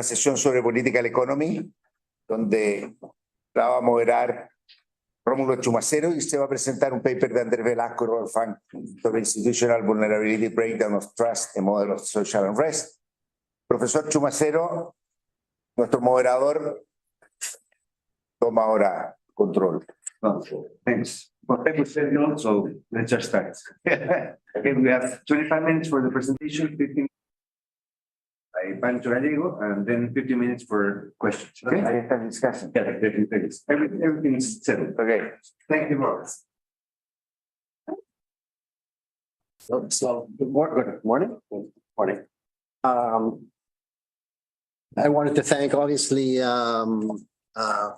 sesión sobre political economy, donde la va a moderar Rómulo Chumacero y se va a presentar un paper de Andrés Velasco y Rolf Funk sobre Institutional Vulnerability, Breakdown of Trust and Model of Social Unrest. Profesor Chumacero, nuestro moderador, toma ahora control. Thanks. Well, thank you, Sergio. So let's just start. Okay, we have 25 minutes for the presentation, 15 by Pancho Gallego, and then 15 minutes for questions. Okay. Ahí está el discussion. Yeah, everything is settled. Okay. Thank you, Robert. So good morning. Morning. I wanted to thank obviously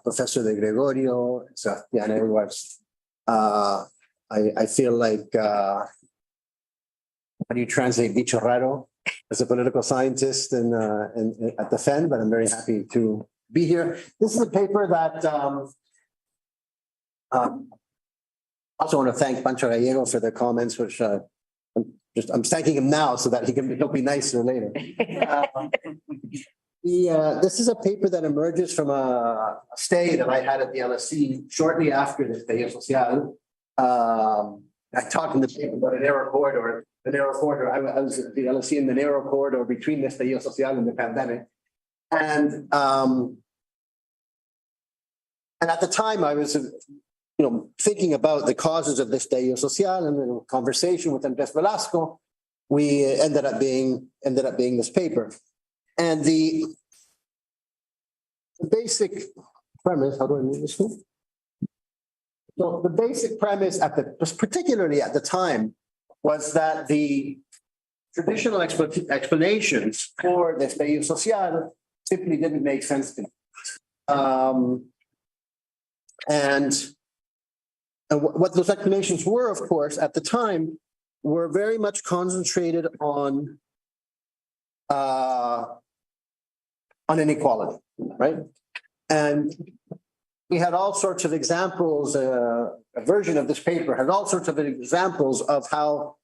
Professor De Gregorio, Sebastián Edwards. I feel like how do you translate bicho raro as a political scientist and at the Fed, but I'm very happy to be here. This is a paper that also want to thank Pancho Gallego for the comments, which I'm thanking him now so that he'll be nicer later. This is a paper that emerges from a stay that I had at the LSE shortly after the Estallido Social. I talked in the paper about a narrow corridor. The narrow corridor. I was at the LSE in the narrow corridor between the Estallido Social and the pandemic, and at the time I was, thinking about the causes of this Estallido Social, and in a conversation with Andrés Velasco, we ended up being this paper. And the basic premise, how do I move this thing? So the basic premise particularly at the time, was that the traditional explanations for the Estallido Social simply didn't make sense to me. And what those explanations were, of course, at the time, were very much concentrated on inequality, right? And we had all sorts of examples, a version of this paper had all sorts of examples of how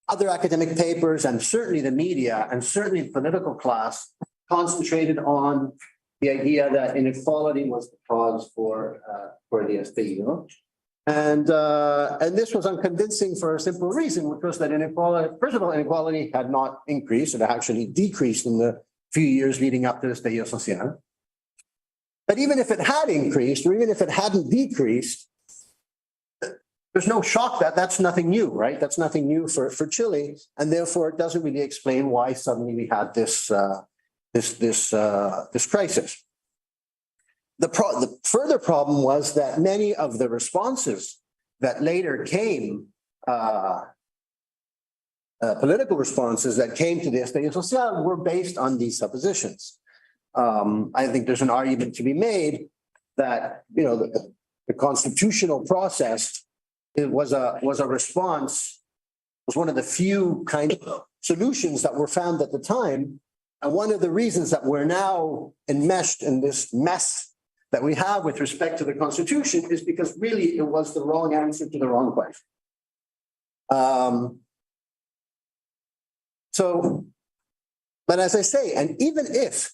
other academic papers and certainly the media and certainly the political class concentrated on the idea that inequality was the cause for the Estallido. And this was unconvincing for a simple reason, which was that inequality, first of all, inequality had not increased, it actually decreased in the few years leading up to the Estallido Social. But even if it had increased, or even if it hadn't decreased, there's no shock that's nothing new, right? That's nothing new for Chile, and therefore it doesn't really explain why suddenly we had this crisis. The further problem was that many of the responses that later came, political responses that came to the Estallido Social were based on these suppositions. I think there's an argument to be made that the constitutional process was a response, was one of the few kind of solutions that were found at the time, and one of the reasons that we're now enmeshed in this mess that we have with respect to the Constitution is because really it was the wrong answer to the wrong question. But as I say, and even if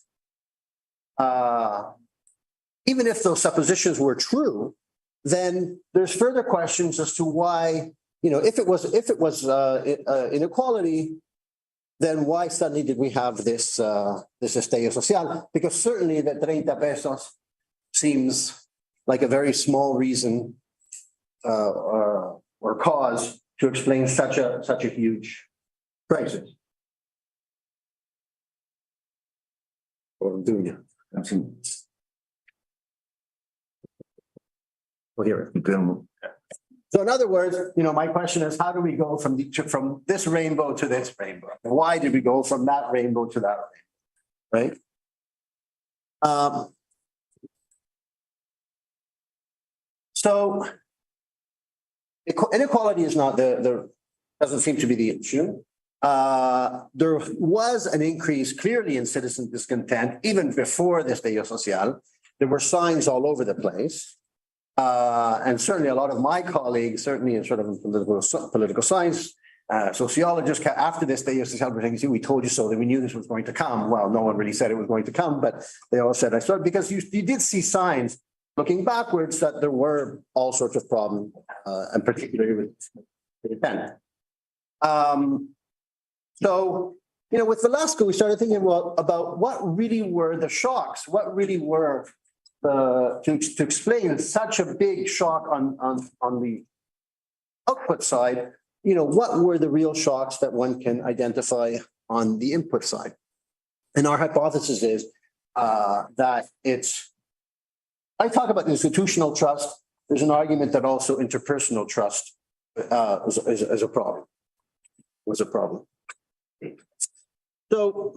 those suppositions were true, then there's further questions as to why, if it was inequality, then why suddenly did we have this Estallido Social? Because certainly the 30 pesos seems like a very small reason or cause to explain such a huge crisis. We'll hear it. So in other words, my question is, how do we go from this rainbow to this rainbow? Why did we go from that rainbow to that rainbow? Right? So inequality is not doesn't seem to be the issue. There was an increase clearly in citizen discontent even before the Estallido Social. There were signs all over the place. And certainly a lot of my colleagues, certainly in sort of political science, sociologists, after this, they used to tell me, "See, we told you so, that we knew this was going to come." Well, no one really said it was going to come, but they all said, I saw it, because you did see signs looking backwards that there were all sorts of problems, and particularly with the pen. So, with Velasco, we started thinking about what really were the shocks, what really were to explain such a big shock on the output side, what were the real shocks that one can identify on the input side? And our hypothesis is that I talk about institutional trust. There's an argument that also interpersonal trust is a problem. Was a problem. So,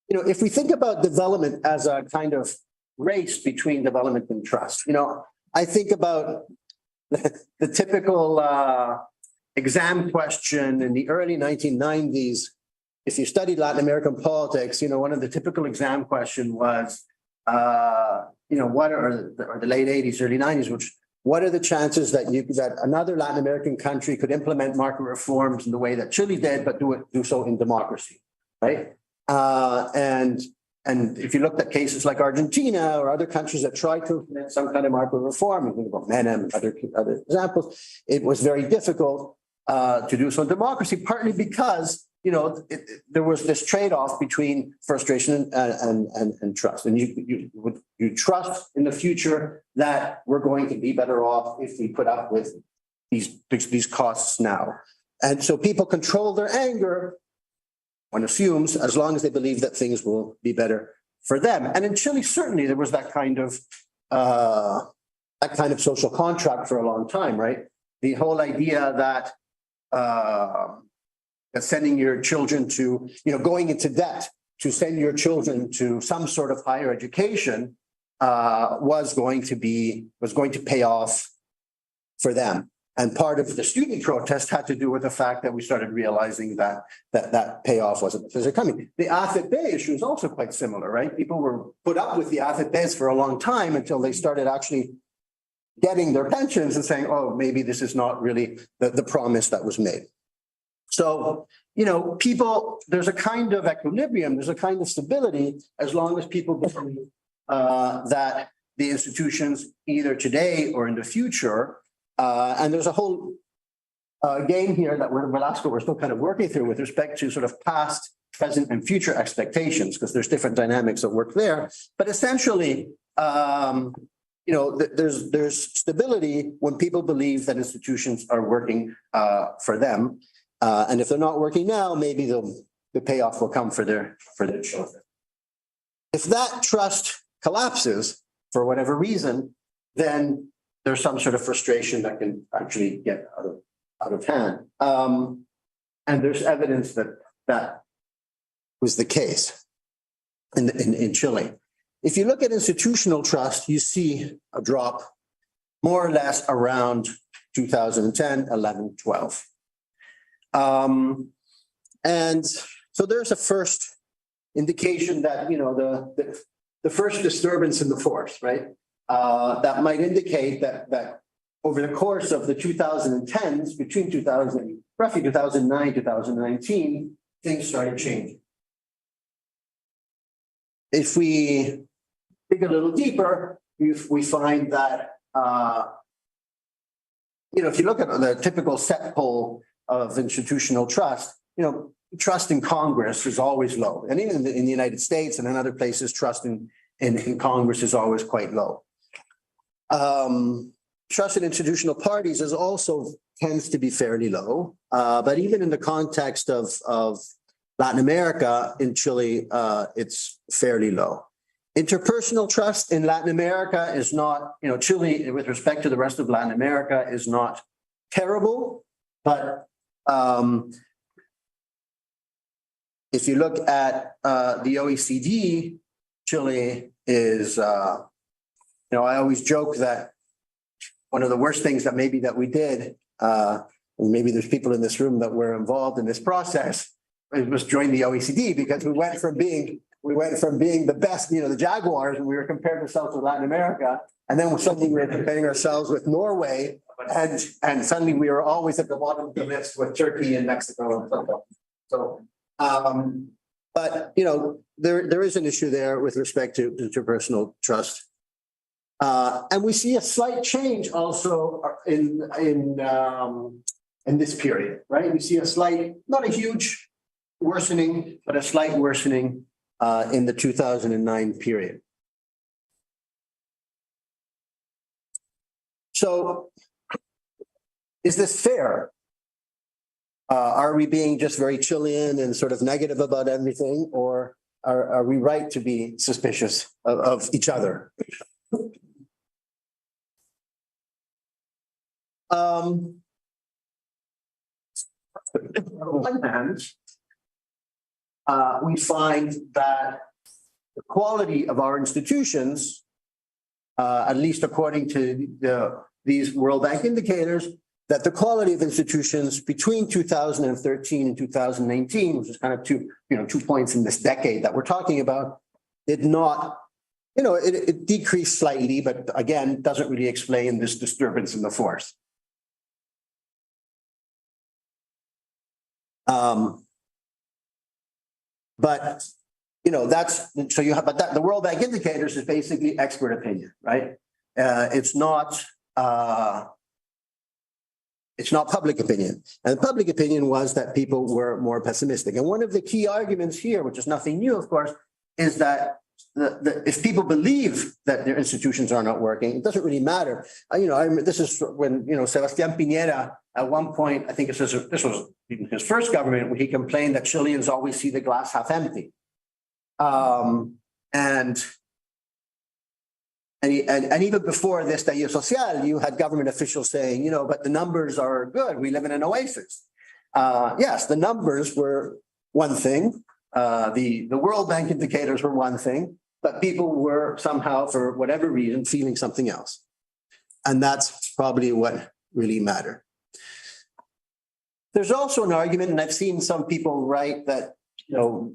if we think about development as a kind of race between development and trust, I think about the typical exam question in the early 1990s. If you studied Latin American politics, one of the typical exam question was, what are the late 80s, early 90s, what are the chances that another Latin American country could implement market reforms in the way that Chile did, but do so in democracy, right? And if you looked at cases like Argentina or other countries that tried to implement some kind of market reform, you think about Menem and other examples, it was very difficult to do so in democracy, partly because there was this trade-off between frustration and trust. And you trust in the future that we're going to be better off if we put up with these costs now. And so people control their anger, one assumes, as long as they believe that things will be better for them. And in Chile, certainly there was that kind of social contract for a long time, right? The whole idea that sending your children to, going into debt to send your children to some sort of higher education was going to pay off for them. And part of the student protest had to do with the fact that we started realizing that payoff wasn't necessarily coming. The AFP issue is also quite similar, right? People were put up with the AFPs for a long time until they started actually getting their pensions and saying, oh, maybe this is not really the promise that was made. So, there's a kind of equilibrium, there's a kind of stability as long as people believe that the institutions, either today or in the future, and there's a whole game here that we're still kind of working through with respect to sort of past, present, and future expectations, because there's different dynamics that work there. But essentially, there's stability when people believe that institutions are working for them. And if they're not working now, maybe the payoff will come for their children. If that trust collapses for whatever reason, then there's some sort of frustration that can actually get out of hand. And there's evidence that was the case in Chile. If you look at institutional trust, you see a drop more or less around 2010, 11, 12. And so there's a first indication that, the first disturbance in the force, right? That might indicate that over the course of the 2010s, between roughly 2009, 2019, things started changing. If we dig a little deeper, we find that, if you look at the typical set poll of institutional trust, trust in Congress is always low. And even in the United States and in other places, trust in Congress is always quite low. Trust in institutional parties tends to be fairly low. But even in the context of Latin America, in Chile, it's fairly low. Interpersonal trust in Latin America is not, Chile, with respect to the rest of Latin America, is not terrible. But if you look at the OECD, Chile is, I always joke that one of the worst things that we did, and maybe there's people in this room that were involved in this process, it was join the OECD, because we went from being we went from being the best, the Jaguars, and we were comparing ourselves with Latin America. And then suddenly we were comparing ourselves with Norway, and suddenly we were always at the bottom of the list with Turkey and Mexico and so on. So, but there is an issue there with respect to interpersonal trust. And we see a slight change also in this period, right? We see a slight, not a huge worsening, but a slight worsening in the 2009 period. So, is this fair? Are we being just very Chilean and sort of negative about everything, or are we right to be suspicious of each other? On one hand, we find that the quality of our institutions, at least according to these World Bank indicators, that the quality of institutions between 2013 and 2019, which is kind of 2 points in this decade that we're talking about, did not, it decreased slightly, but again, doesn't really explain this disturbance in the force. But that's so you have, but that the World Bank indicators is basically expert opinion, right? It's not public opinion, and the public opinion was that people were more pessimistic. And one of the key arguments here, which is nothing new, of course, is that if people believe that their institutions are not working, it doesn't really matter. This is when Sebastián Piñera at one point, I think this was his first government, when he complained that Chileans always see the glass half empty, and even before this estallido social, you had government officials saying, but the numbers are good. We live in an oasis. Yes, the numbers were one thing. The World Bank indicators were one thing, but people were somehow, for whatever reason, feeling something else. And that's probably what really mattered. There's also an argument, and I've seen some people write that, a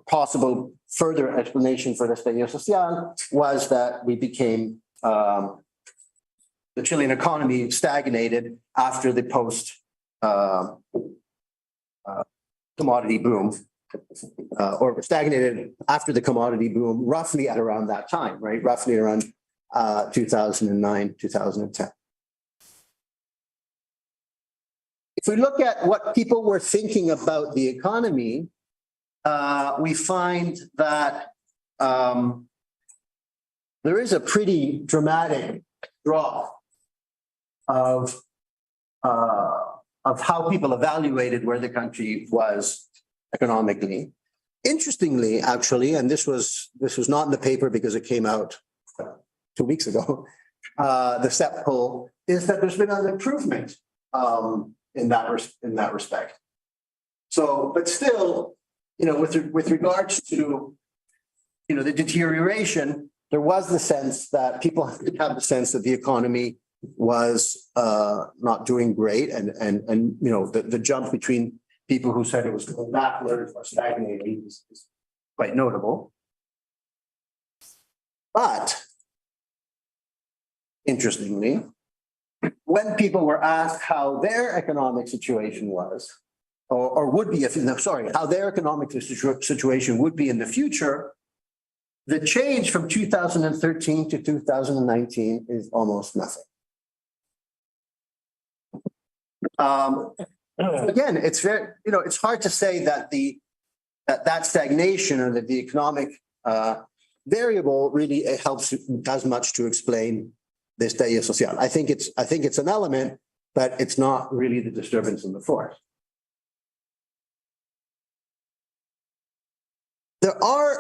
possible further explanation for the estallido social was that we became, the Chilean economy stagnated after the post commodity boom, or stagnated after the commodity boom, roughly at around that time, right? Roughly around 2009, 2010. If we look at what people were thinking about the economy, we find that there is a pretty dramatic drop of how people evaluated where the country was economically. Interestingly, actually, and this was not in the paper because it came out 2 weeks ago, the SEP poll, is that there's been an improvement in that respect. So, but still, with regards to, the deterioration, there was the sense that people have the sense that the economy was not doing great, and the jump between people who said it was going backward or stagnating is quite notable. But interestingly, when people were asked how their economic situation was, or would be, how their economic situation would be in the future, the change from 2013 to 2019 is almost nothing. Again, it's very, it's hard to say that that stagnation or that the economic variable really does much to explain this estallido social. I think it's an element, but it's not really the disturbance in the force.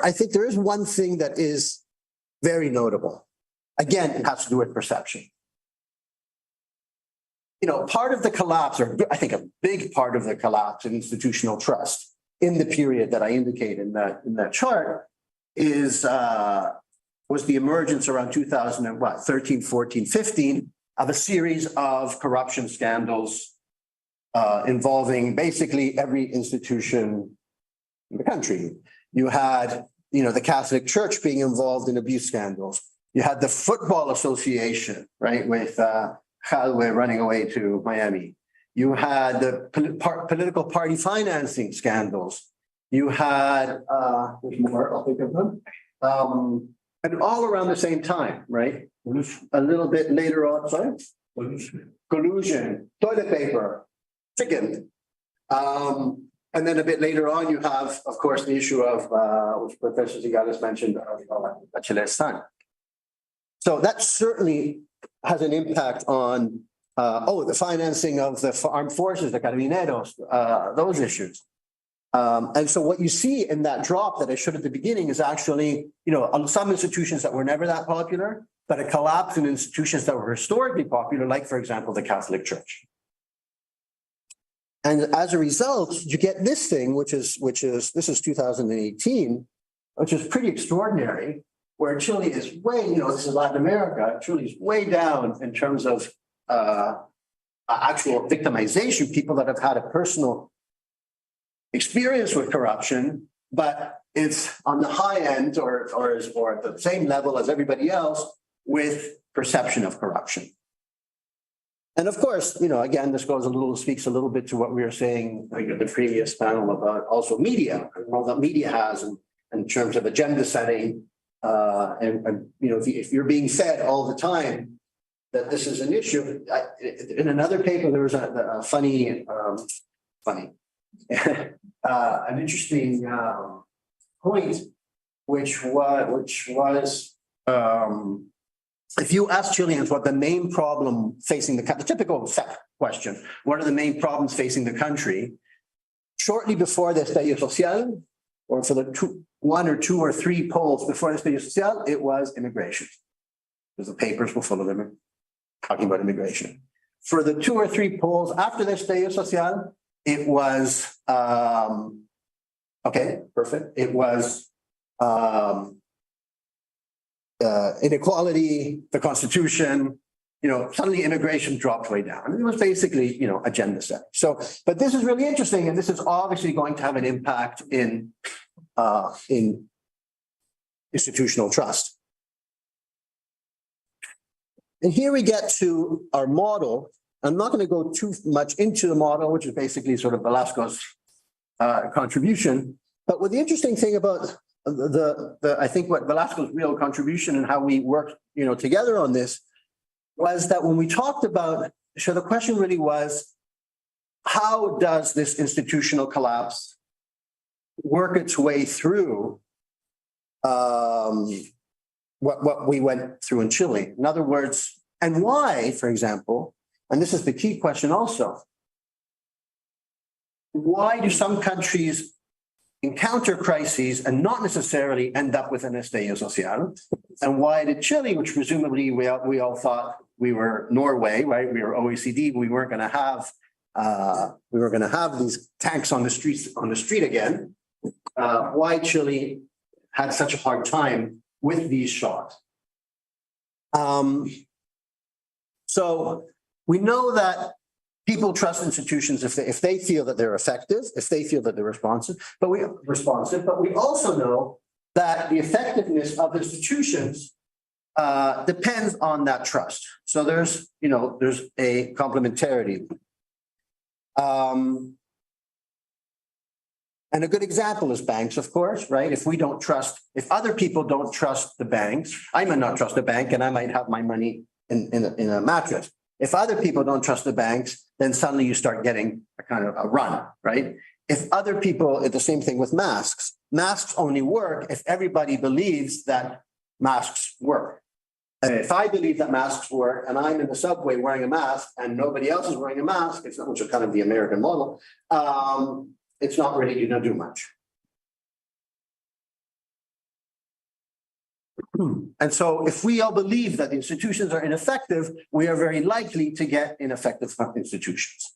I think there is one thing that is very notable. Again, it has to do with perception. Part of the collapse, or I think a big part of the collapse in institutional trust in the period that I indicate in that chart was the emergence around 2013, 14, 15 of a series of corruption scandals involving basically every institution in the country. You had the Catholic Church being involved in abuse scandals. You had the Football Association, right, with Jalwe running away to Miami. You had the political party financing scandals. You had, there's more, I'll think of them. And all around the same time, right? A little bit later on, sorry? Collusion, toilet paper, chicken. And then a bit later on, you have, of course, the issue of, which Professor Zigales mentioned, Bachelet's son. So that certainly has an impact on, the financing of the armed forces, the carabineros, those issues. And so what you see in that drop that I showed at the beginning is actually, some institutions that were never that popular, but a collapse in institutions that were historically popular, like, for example, the Catholic Church. And as a result, you get this thing, which is this is 2018, which is pretty extraordinary, where Chile is way, this is Latin America, Chile is way down in terms of actual victimization, people that have had a personal experience with corruption, but it's on the high end or at the same level as everybody else with perception of corruption. And of course, again, this speaks a little bit to what we were saying in the previous panel about also media, and all that media has in terms of agenda setting. If you're being fed all the time that this is an issue, in another paper there was a funny, an interesting point, which was. If you ask Chileans what the main problem facing the typical question, what are the main problems facing the country? Shortly before the Estallido Social, or for the one or two or three polls before the Estallido Social, it was immigration. Because the papers were full of them talking about immigration. For the 2 or 3 polls after the Estallido Social, it was, okay, perfect. It was, inequality, the Constitution, suddenly immigration dropped way down. It was basically, agenda setting. So, but this is really interesting, and this is obviously going to have an impact in institutional trust. And here we get to our model. I'm not going to go too much into the model, which is basically sort of Velasco's contribution. But what the interesting thing about I think what Velasco's real contribution and how we worked, together on this was that when we talked about, so the question really was, how does this institutional collapse work its way through what we went through in Chile? In other words, and why, for example, and this is the key question also, why do some countries encounter crises and not necessarily end up with an estallido social? And why did Chile, which presumably we all thought we were Norway, right? We were OECD, we weren't going to have these tanks on the street again. Why Chile had such a hard time with these shocks? So we know that people trust institutions if they feel that they're effective, if they feel that they're responsive, but we also know that the effectiveness of institutions depends on that trust. So there's a complementarity. And a good example is banks, of course, right? If other people don't trust the banks, I might not trust the bank and I might have my money in a mattress. If other people don't trust the banks, then suddenly you start getting a kind of a run, right? If other people, it's the same thing with masks. Masks only work if everybody believes that masks work. And if I believe that masks work and I'm in the subway wearing a mask and nobody else is wearing a mask, which is kind of the American model, it's not really going to do much. And so if we all believe that the institutions are ineffective, we are very likely to get ineffective institutions.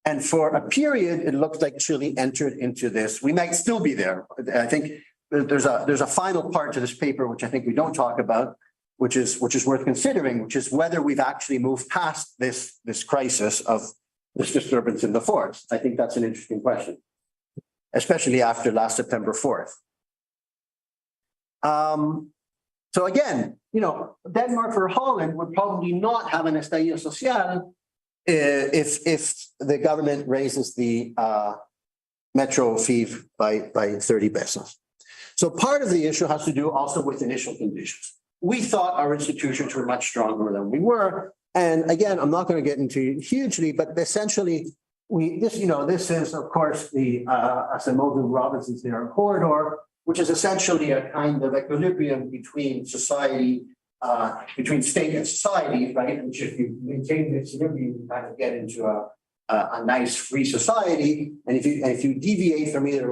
And for a period, it looks like Chile entered into this. We might still be there. I think there's a final part to this paper, which I think we don't talk about, which is worth considering, which is whether we've actually moved past this crisis of this disturbance in the forest. I think that's an interesting question, especially after last September 4th. So again, Denmark or Holland would probably not have an estallido social if the government raises the metro fee by 30 pesos. So part of the issue has to do also with initial conditions. We thought our institutions were much stronger than we were. And again, I'm not going to get into hugely, but essentially this is of course the as Morgan Robinson's narrow corridor, which is essentially a kind of equilibrium between society, between state and society, right? Which if you maintain this equilibrium, you kind of get into a nice free society. And if you deviate from either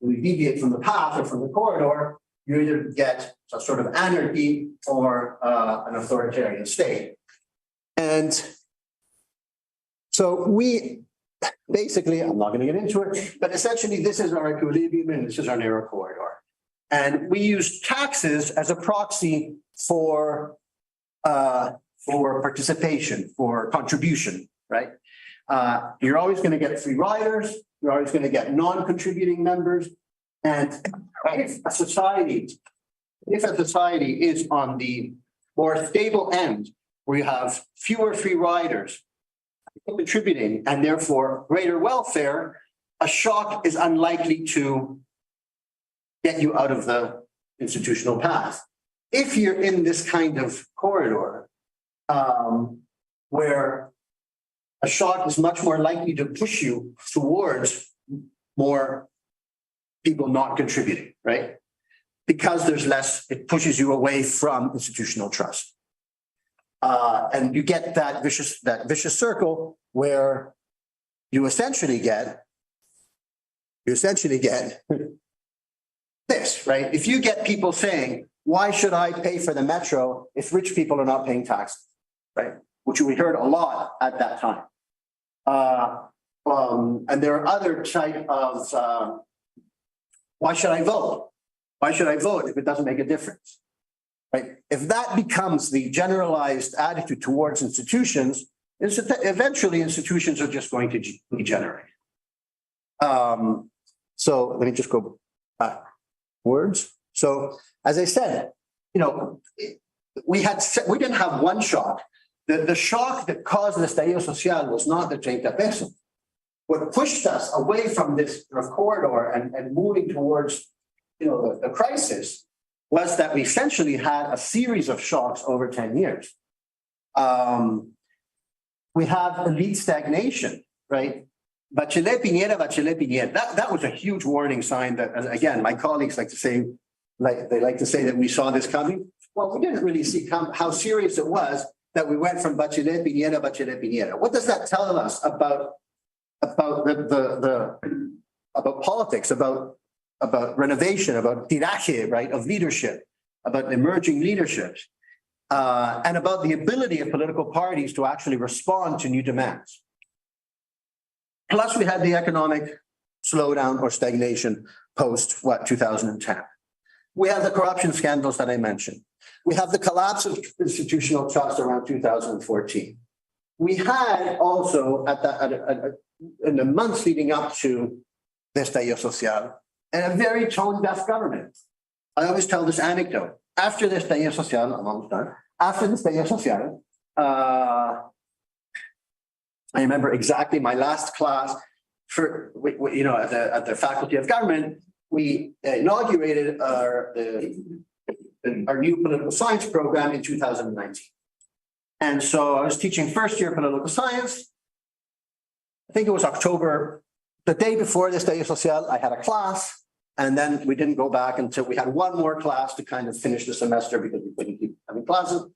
you deviate from the path or from the corridor, you either get a sort of anarchy or an authoritarian state. And so we basically, I'm not going to get into it, but essentially this is our equilibrium and this is our narrow corridor. And we use taxes as a proxy for participation, for contribution, right? You're always going to get free riders. You're always going to get non-contributing members. And if a society is on the more stable end, where you have fewer free riders contributing and therefore greater welfare, a shock is unlikely to get you out of the institutional path. If you're in this kind of corridor, where a shock is much more likely to push you towards more people not contributing, right? Because there's less, it pushes you away from institutional trust. And you get that vicious circle where you essentially get this, right? If you get people saying, why should I pay for the metro if rich people are not paying taxes, right? Which we heard a lot at that time. And there are other type of, why should I vote? Why should I vote if it doesn't make a difference? Right? If that becomes the generalized attitude towards institutions, eventually institutions are just going to degenerate. So let me just go backwards. So as I said, we didn't have one shock. The shock that caused the estallido social was not the 30 pesos. What pushed us away from this corridor and moving towards the crisis was that we essentially had a series of shocks over 10 years. We have elite stagnation, right? Bachelet Piñera. That was a huge warning sign that, again, my colleagues like to say that we saw this coming. Well, we didn't really see how serious it was that we went from Bachelet Piñera. What does that tell us about politics, about renovation, about tiraje, right, of leadership, about emerging leaderships, and about the ability of political parties to actually respond to new demands. Plus, we had the economic slowdown or stagnation post 2010. We have the corruption scandals that I mentioned. We have the collapse of institutional trust around 2014. We had also in the months leading up to the estallido social, and a very tone-deaf government. I always tell this anecdote. After the estallido social, I'm almost done. After the estallido social, I remember exactly my last class at the Faculty of Government. We inaugurated our new political science program in 2019. And so I was teaching first year political science. I think it was October. The day before this estallido social, I had a class, and then we didn't go back until we had one more class to kind of finish the semester because we couldn't keep having classes.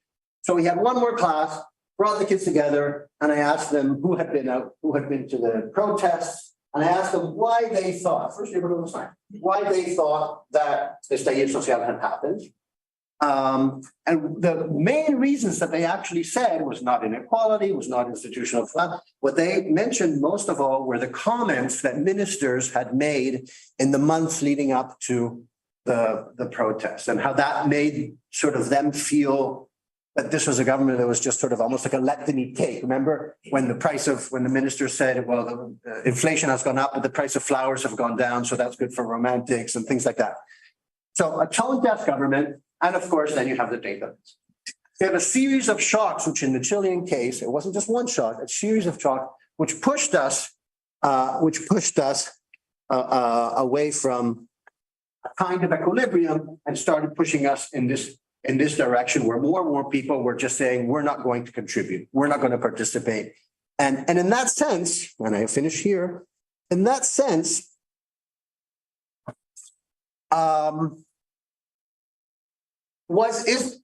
So we had one more class, brought the kids together, and I asked them who had been to the protests, and I asked them why they thought, first year political science, why they thought that the estallido social had happened. And the main reasons that they actually said was not inequality, was not institutional fraud. What they mentioned most of all were the comments that ministers had made in the months leading up to the protests, and how that made sort of them feel that this was a government that was just sort of almost like a let them eat cake. Remember when the minister said, well, the inflation has gone up, but the price of flowers have gone down, so that's good for romantics and things like that. So a tone-deaf government, and of course, then you have the data. They have a series of shocks, which in the Chilean case, it wasn't just one shock, a series of shocks, which pushed us away from a kind of equilibrium and started pushing us in this direction where more and more people were just saying, we're not going to contribute, we're not going to participate. And in that sense, and I finish here, in that sense,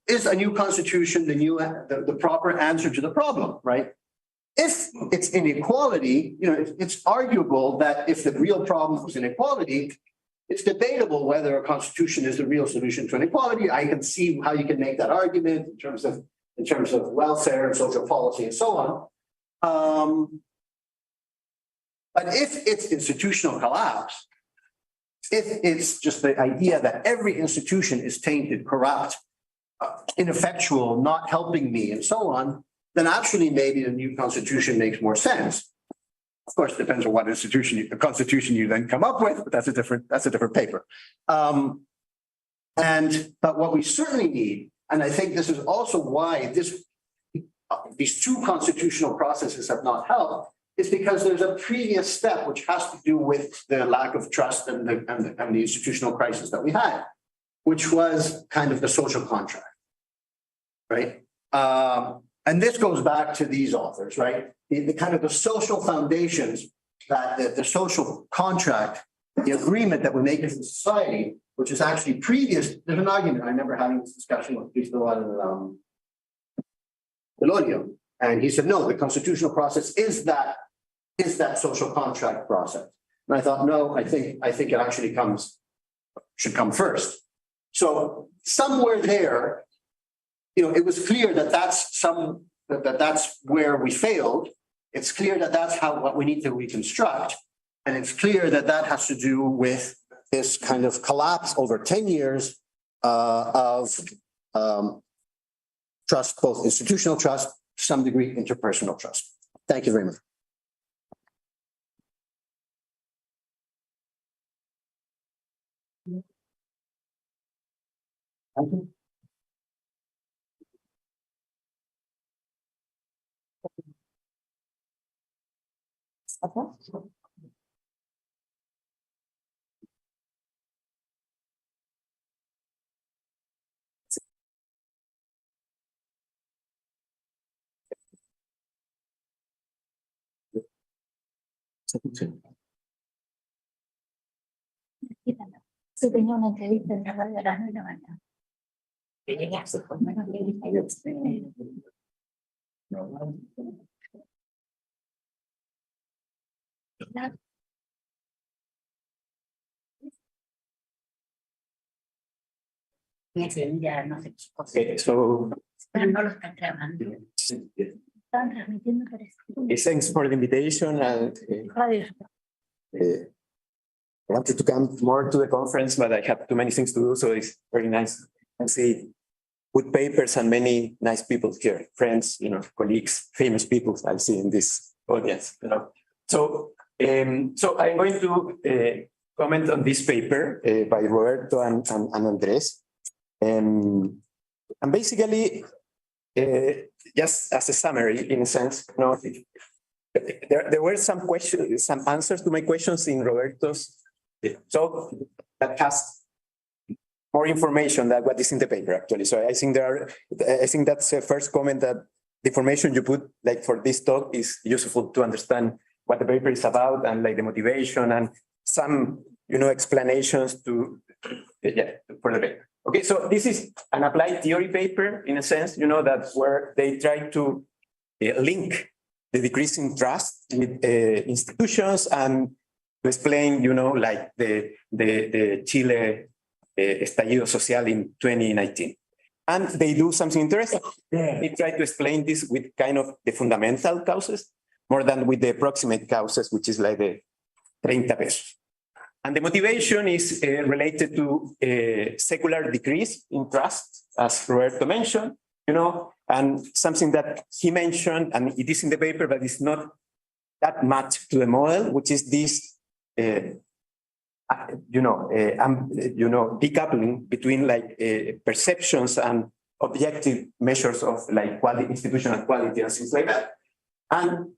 is a new constitution the proper answer to the problem, right? If it's inequality, it's arguable that if the real problem was inequality, it's debatable whether a constitution is the real solution to inequality. I can see how you can make that argument in terms of welfare and social policy and so on. But if it's institutional collapse, if it's just the idea that every institution is tainted, corrupt, ineffectual, not helping me, and so on, then actually maybe the new constitution makes more sense. Of course, it depends on what the constitution you then come up with, but that's a different paper. But what we certainly need, and I think this is also why these two constitutional processes have not helped, is because there's a previous step which has to do with the lack of trust and the institutional crisis that we had, which was kind of the social contract, right? And this goes back to these authors, right? The kind of the social foundations that the social contract, the agreement that we make as a society, which is actually previous. There's an argument. I remember having this discussion with Cristo Delorio, and he said, no, the constitutional process is that social contract process. And I thought, no, I think it actually should come first. So somewhere there, it was clear that that's where we failed. It's clear that that's what we need to reconstruct. And it's clear that that has to do with this kind of collapse over 10 years of trust, both institutional trust, to some degree, interpersonal trust. Thank you very much. Thank you. Sí, tenía una entrevista en la radio a las 9 de la mañana. Que llegué hace por menos de 10 minutos. Ya no sé. Okay, so Pero no lo están grabando. Están transmitiendo por esto. thanks for the invitation and Radio. I wanted to come more to the conference, but I have too many things to do, so it's very nice to see good papers and many nice people here, friends, colleagues, famous people I see in this audience. So I'm going to comment on this paper by Roberto and Andres. And basically, just as a summary, in a sense, there were some questions, some answers to my questions in Roberto's talk that has more information than what is in the paper, actually. So I think that's the first comment, that the information you put, like for this talk, is useful to understand what the paper is about and like the motivation and some, explanations for the paper. Okay, so this is an applied theory paper, in a sense, that's where they try to link the decreasing trust with institutions and to explain, like the Chile estallido social in 2019. And they do something interesting. They try to explain this with kind of the fundamental causes more than with the approximate causes, which is like the 30 pesos. And the motivation is related to a secular decrease in trust, as Roberto mentioned, and something that he mentioned, and it is in the paper, but it's not that much to the model, which is this decoupling between like perceptions and objective measures of like quality, institutional quality and things like that. And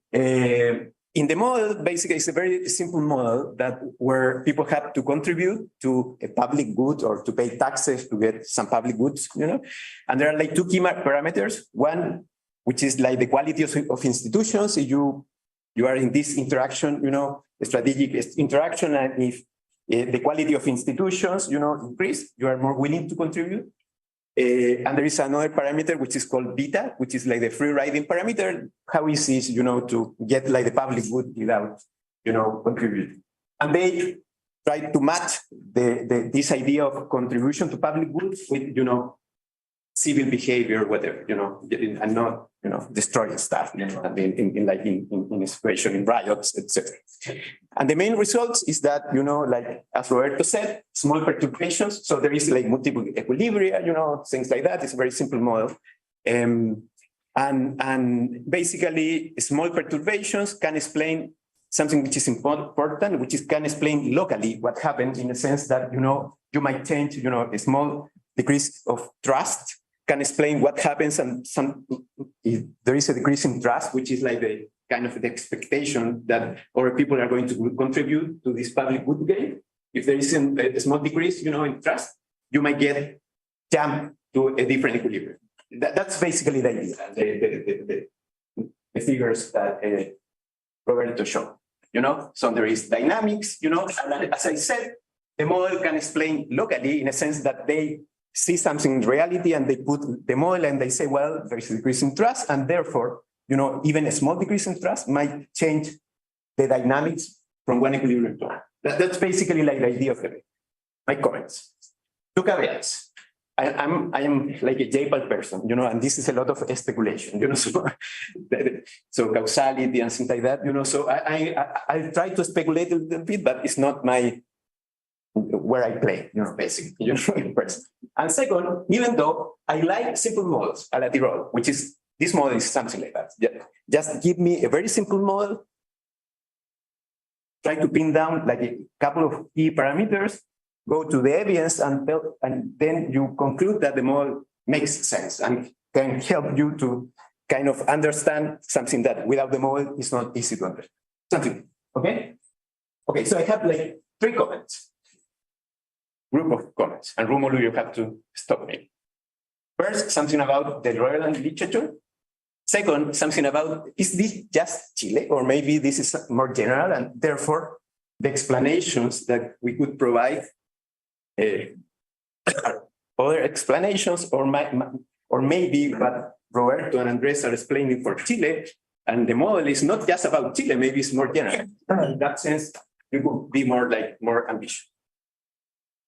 in the model, basically, it's a very simple model that where people have to contribute to a public good or to pay taxes to get some public goods, And there are like two key parameters. One, which is like the quality of institutions. If you are in this interaction, strategic interaction, and if the quality of institutions, increase, you are more willing to contribute. And there is another parameter which is called beta, which is like the free riding parameter. How easy is, to get like the public good without, contributing. And they try to match this idea of contribution to public goods with, civil behavior, whatever, and not, destroying stuff, and in a situation, in riots, etc. And the main results is that, like as Roberto said, small perturbations. So there is like multiple equilibria, things like that. It's a very simple model. And basically small perturbations can explain something which is important, which is can explain locally what happens in the sense that, you might change, a small decrease of trust can explain what happens, and if there is a decrease in trust, which is like the kind of the expectation that other people are going to contribute to this public good gain. If there is a small decrease, in trust, you might get jumped to a different equilibrium. That's basically the idea, the figures that Roberto showed. So there is dynamics, and as I said, the model can explain locally in a sense that they see something in reality and they put the model and they say, well, there is a decrease in trust, and therefore, even a small decrease in trust might change the dynamics from one equilibrium to another. That's basically like the idea of my comments. Two caveats. I am like a JPAL person, and this is a lot of speculation, so causality and things like that, so I try to speculate a little bit, but it's not where I play, basically, in person. And second, even though I like simple models, a la Tirol, which is, this model is something like that. Just give me a very simple model, try to pin down like a couple of key parameters, go to the evidence and then you conclude that the model makes sense and can help you to kind of understand something that without the model is not easy to understand. Something, okay? Okay, so I have like 3 comments. Group of comments, and Romulo, you have to stop me. First, something about the relevant literature. Second, something about, is this just Chile, or maybe this is more general, and therefore the explanations that we could provide other explanations, or maybe what Roberto and Andres are explaining for Chile, and the model is not just about Chile, maybe it's more general. In that sense, we could be more ambitious.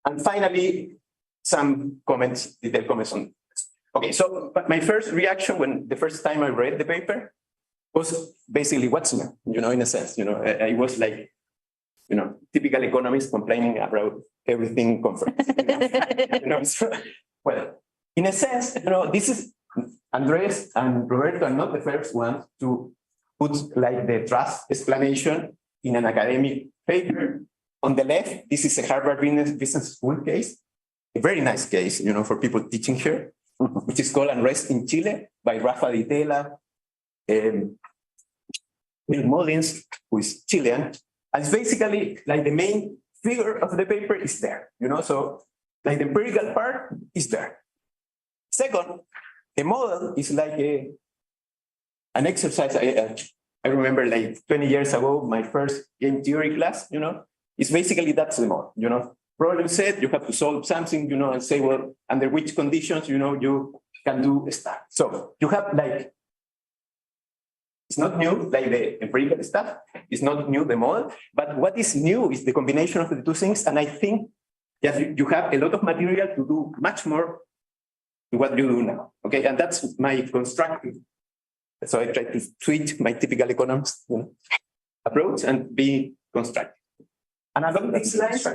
And finally, some comments, detailed comments on this. Okay, so my first reaction when the first time I read the paper was basically what's new, in a sense, I was like, typical economist complaining about everything conference. So, well, in a sense, this is Andres and Roberto are not the first ones to put like the trust explanation in an academic paper. On the left, this is a Harvard Business School case, a very nice case, for people teaching here, which is called Unrest in Chile by Rafa Di Tella, Bill Mullins, who is Chilean. And it's basically like the main figure of the paper is there, so like the empirical part is there. Second, the model is like an exercise. I remember like 20 years ago, my first game theory class, it's basically that's the model, Problem set, you have to solve something, and say, well, under which conditions, you can do stuff. So you have like, it's not new, like the empirical stuff, it's not new, the model, but what is new is the combination of the two things. And I think that you have a lot of material to do much more to what you do now, okay? And that's my constructive. So I try to switch my typical economist approach and be constructive. And along these lines,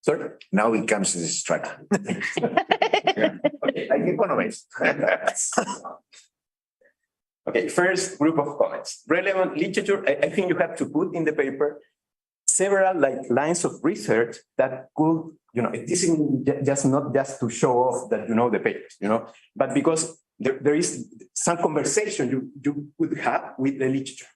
sorry? Now it comes to the structure. Yeah. Okay, like economists. Okay, first group of comments. Relevant literature, I think you have to put in the paper several like lines of research that could, this is just not just to show off that the papers, but because there is some conversation you could have with the literature.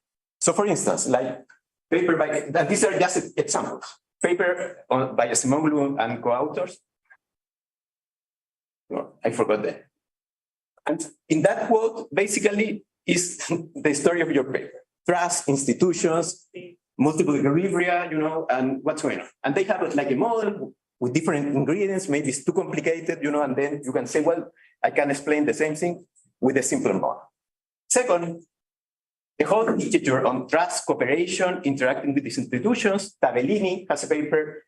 So for instance, like paper by, and these are just examples, paper by Asimoglu and co-authors. No, I forgot that. And in that quote, basically, is the story of your paper. Trust, institutions, multiple equilibria, and what's going on. And they have like a model with different ingredients. Maybe it's too complicated, and then you can say, well, I can explain the same thing with a simpler model. Second, the whole literature on trust, cooperation, interacting with these institutions. Tabellini has a paper,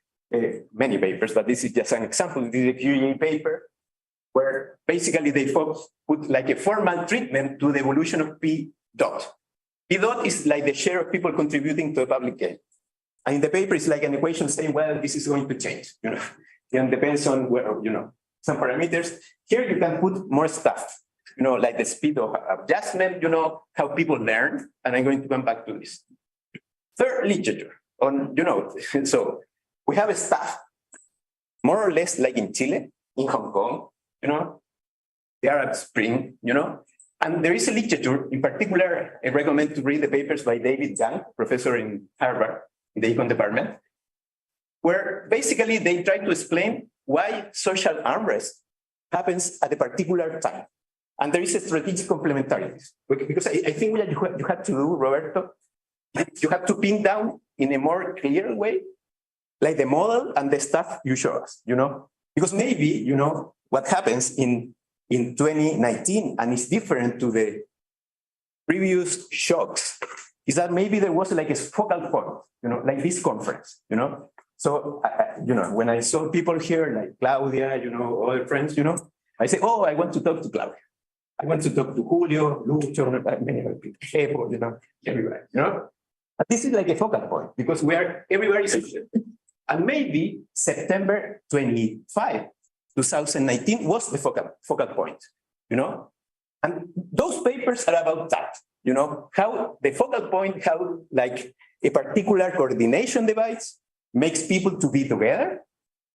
many papers, but this is just an example. This is a QEA paper, where basically they put like a formal treatment to the evolution of P dot. P dot is like the share of people contributing to the public gain. And in the paper, it's like an equation saying, well, this is going to change, It depends on where, some parameters. Here you can put more stuff, like the speed of adjustment, how people learn. And I'm going to come back to this. Third, literature on, so we have a stuff more or less like in Chile, in Hong Kong, the Arab Spring, and there is a literature, in particular, I recommend to read the papers by David Young, professor in Harvard, in the econ department, where basically they try to explain why social unrest happens at a particular time. And there is a strategic complementarity. Because I think what you had to do, Roberto, you have to pin down in a more clear way, like the model and the stuff you show us, Because maybe, what happens in 2019, and it's different to the previous shocks, is that maybe there was like a focal point, like this conference, So, when I saw people here, like Claudia, other friends, I say, oh, I want to talk to Claudia. I want to talk to Julio, Lucho, many other people, everybody, But this is like a focal point because everybody is interested. And maybe September 25, 2019 was the focal point, And those papers are about that, how the focal point, how like a particular coordination device makes people to be together.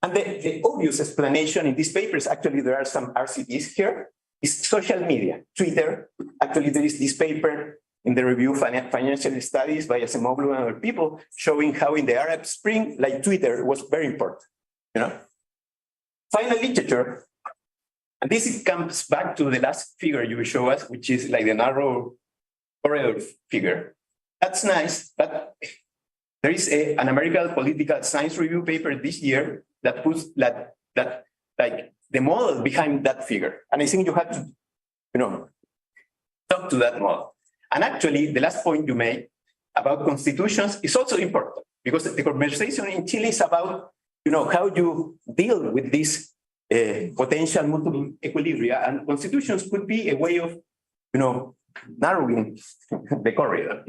And the obvious explanation in these papers, actually there are some RCTs here, is social media, Twitter. Actually, there is this paper in the review Financial Studies by Asimoglu and other people showing how in the Arab Spring, like Twitter was very important, Final literature, and this comes back to the last figure you show us, which is like the narrow corridor figure. That's nice, but there is an American Political Science Review paper this year that puts that like the model behind that figure. And I think you have to, talk to that model. And actually, the last point you made about constitutions is also important because the conversation in Chile is about, how you deal with this potential multiple equilibria, and constitutions could be a way of, narrowing the corridor,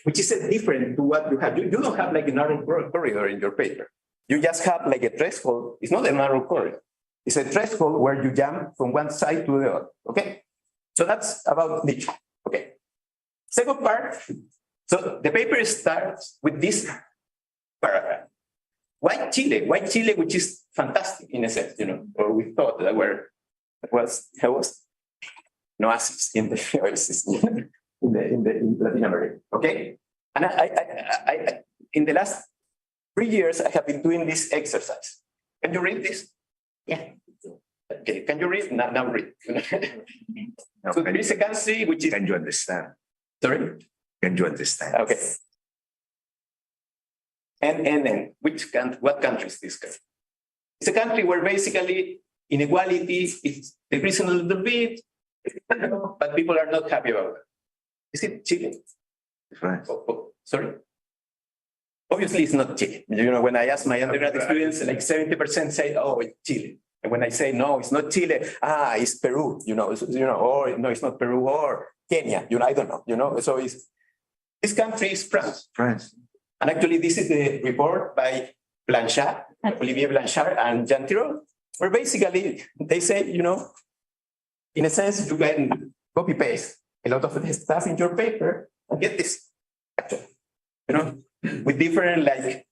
which is different to what you have. You don't have like a narrow corridor in your paper. You just have like a threshold. It's not a narrow corridor. It's a threshold where you jump from one side to the other, okay? So that's about nature, okay? Second part, so the paper starts with this paragraph. Why Chile? Why Chile, which is fantastic in a sense, or we thought that was no assets in the oasis in Latin America, okay? And I in the last 3 years, I have been doing this exercise. Can you read this? Yeah. Okay, can you read? Now read. So there is a country which is... Can you understand? Sorry? Can you understand? Okay. And what country is this country? It's a country where basically inequality is decreasing a little bit, but people are not happy about it. Is it Chile? Right. Sorry? Obviously, it's not Chile. When I ask my undergrad students, like 70% say, oh, it's Chile. And when I say, no, it's not Chile, it's Peru, or no, it's not Peru, or Kenya, I don't know, so this country is France. France. And actually, this is the report by Blanchard, Olivier Blanchard and Jean Tirole, where basically they say, in a sense, you can copy paste a lot of the stuff in your paper and get this, with different like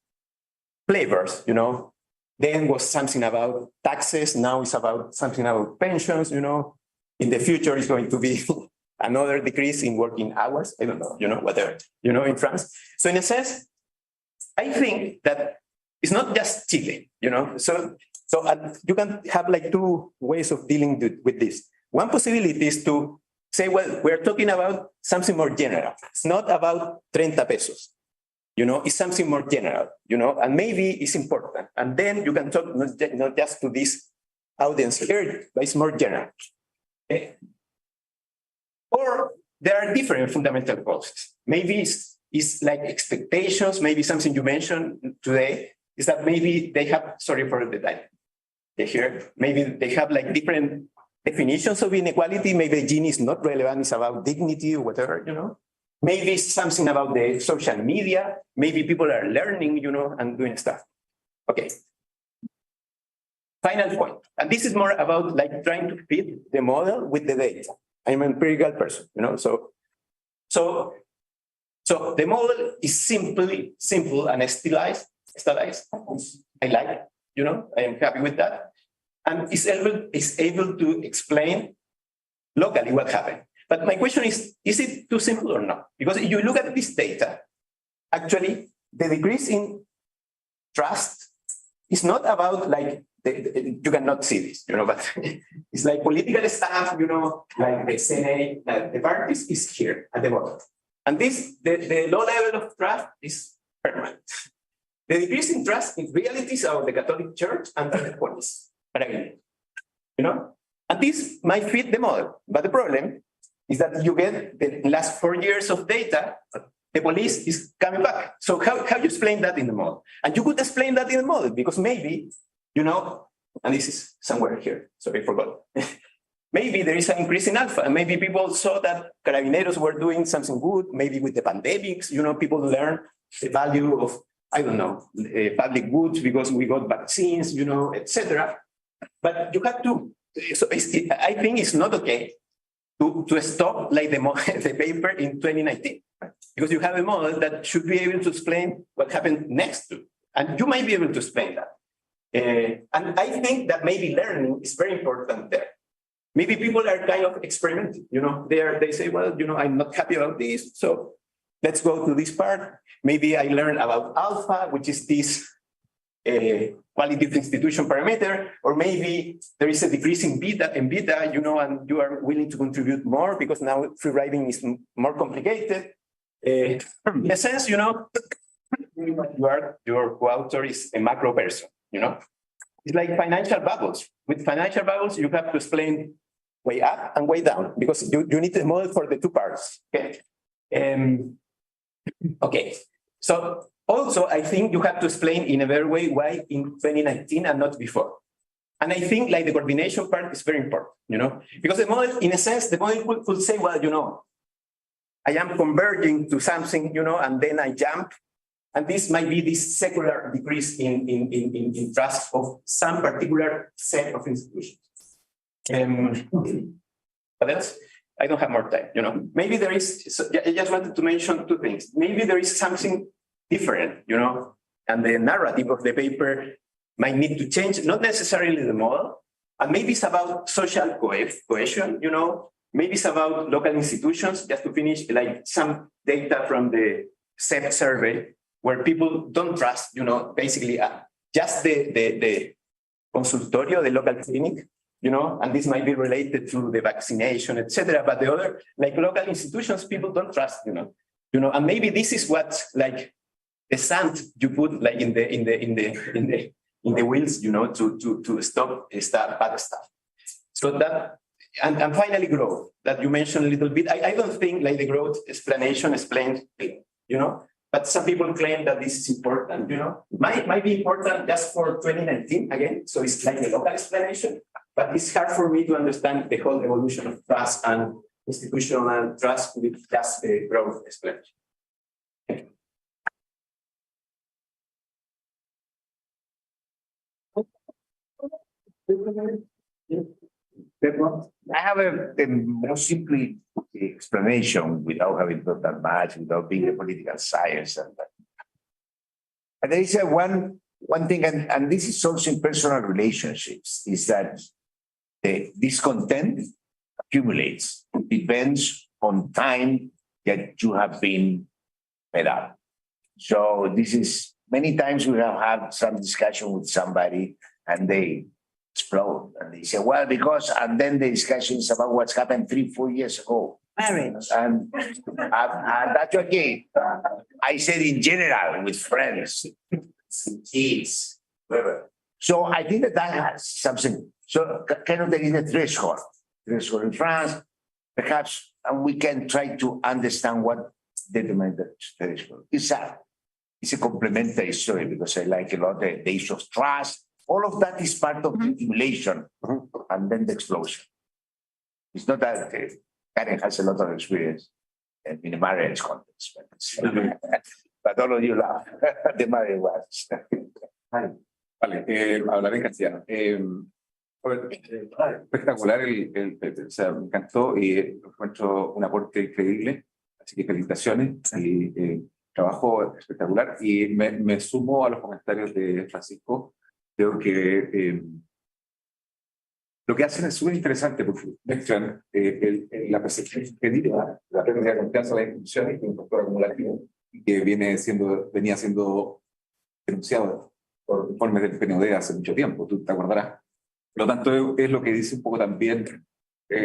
flavors, you know. Then was something about taxes, now it's about something about pensions, you know. In the future, it's going to be another decrease in working hours, I don't know, you know, whatever, you know, in France. So in a sense, I think that it's not just Chile, you know. So you can have like two ways of dealing with this. One possibility is to say, well, we're talking about something more general. It's not about 30 pesos. You know, it's something more general, you know, and maybe it's important. And then you can talk not just to this audience here, but it's more general. Okay? Or there are different fundamental causes. Maybe it's like expectations, maybe something you mentioned today, is that maybe they have, sorry for the time here, maybe they have like different definitions of inequality. Maybe the gene is not relevant, it's about dignity or whatever, you know. Maybe it's something about the social media. Maybe people are learning, you know, and doing stuff. Okay. Final point. And this is more about like trying to fit the model with the data. I'm an empirical person, you know, so the model is simple and stylized. I like it, you know, I am happy with that. And is able to explain locally what happened. But my question is it too simple or not? Because if you look at this data, actually, the decrease in trust is not about like, you cannot see this, you know, but it's like political stuff, you know, like the Senate, the parties is here at the bottom. And this, the low level of trust is permanent. The decrease in trust in realities are the Catholic Church and the police, you know, and this might fit the model, but the problem is that you get the last 4 years of data, the police is coming back. So how you explain that in the model? And you could explain that in the model because maybe, you know, and this is somewhere here, sorry, I forgot. Maybe there is an increase in alpha, and maybe people saw that carabineros were doing something good, maybe with the pandemics, you know, people learn the value of, I don't know, public goods because we got vaccines, you know, etc. But you have to, so I think it's not okay to stop like the paper in 2019, right? Because you have a model that should be able to explain what happened next to, and you might be able to explain that. And I think that maybe learning is very important there. Maybe people are kind of experimenting, you know, they say, well, you know, I'm not happy about this, so let's go to this part. Maybe I learned about alpha, which is this quality of institution parameter, or maybe there is a decrease in beta, you know, and you are willing to contribute more because now free riding is more complicated. In a sense, you know, your co-author is a macro person, you know. It's like financial bubbles. With financial bubbles, you have to explain way up and way down because you need a model for the two parts. Okay. Okay. So also, I think you have to explain in a better way why in 2019 and not before. And I think like the coordination part is very important, you know, because the model, in a sense, the model could say, well, you know, I am converging to something, you know, and then I jump. And this might be this secular decrease in trust of some particular set of institutions. What else? I don't have more time, you know. Maybe there is, so I just wanted to mention two things. Maybe there is something different, you know, and the narrative of the paper might need to change, not necessarily the model, and maybe it's about social cohesion, you know, maybe it's about local institutions, just to finish, like some data from the SEP survey, where people don't trust, you know, basically just the consultorio, the local clinic, you know, and this might be related to the vaccination, etc. But the other, like local institutions, people don't trust, you know, and maybe this is what like the sand you put like in the wheels, you know, to stop bad stuff. So that and finally growth that you mentioned a little bit. I don't think like the growth explanation explains it, you know. But some people claim that this is important, you know. Might be important just for 2019 again. So it's like a local explanation, but it's hard for me to understand the whole evolution of trust and institutional trust with just the growth explanation. I have a more simply explanation without having done that much, without being a political science. And there is one one thing, and this is also in personal relationships, is that the discontent accumulates. It depends on time that you have been fed up. So this is, many times we have had some discussion with somebody and they explode and they say, well, because, and then the discussion is about what's happened 3-4 years ago. Marriage. And that's okay. I said in general with friends, kids, whatever. So I think that has something. So kind of there is a threshold in France, perhaps, and we can try to understand what determines the threshold. It's a complementary story because I like a lot the issue of trust. All of that is part of the accumulation and then the explosion. It's not that Karen has a lot of experience in a marriage context, but all of you laugh. The marriage was. Vale, hablaré en castellano. Espectacular o sea, me encantó y encuentro un aporte increíble, así que felicitaciones y trabajo espectacular y me sumo a los comentarios de Francisco. Creo que lo que hacen es súper interesante porque mezclan la percepción subjetiva, la pérdida de confianza en las instituciones y un factor acumulativo que venía siendo denunciado por informes del PNUD hace mucho tiempo, tú te acordarás. Por lo tanto, es lo que dice un poco también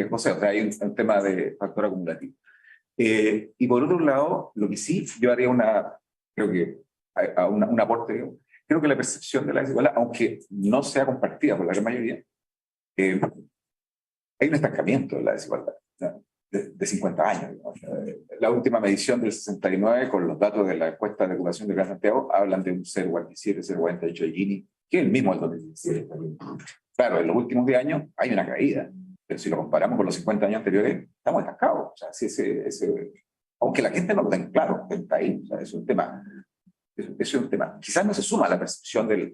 José, o sea, hay un tema de factor acumulativo. Y por otro lado, lo que sí, yo haría creo que un aporte, digamos, creo que la percepción de la desigualdad, aunque no sea compartida por la gran mayoría, hay un estancamiento de la desigualdad, ¿no? de 50 años. ¿No? La última medición del 69, con los datos de la encuesta de ocupación de Gran Santiago, hablan de un 0,47, 0,48 de Gini, que es el mismo del 2017. Claro, en los últimos 10 años hay una caída, pero si lo comparamos con los 50 años anteriores, estamos estancados. O sea, aunque la gente no lo tenga claro, está ahí. O sea, es un tema. Es un tema. Quizás no se suma a la percepción de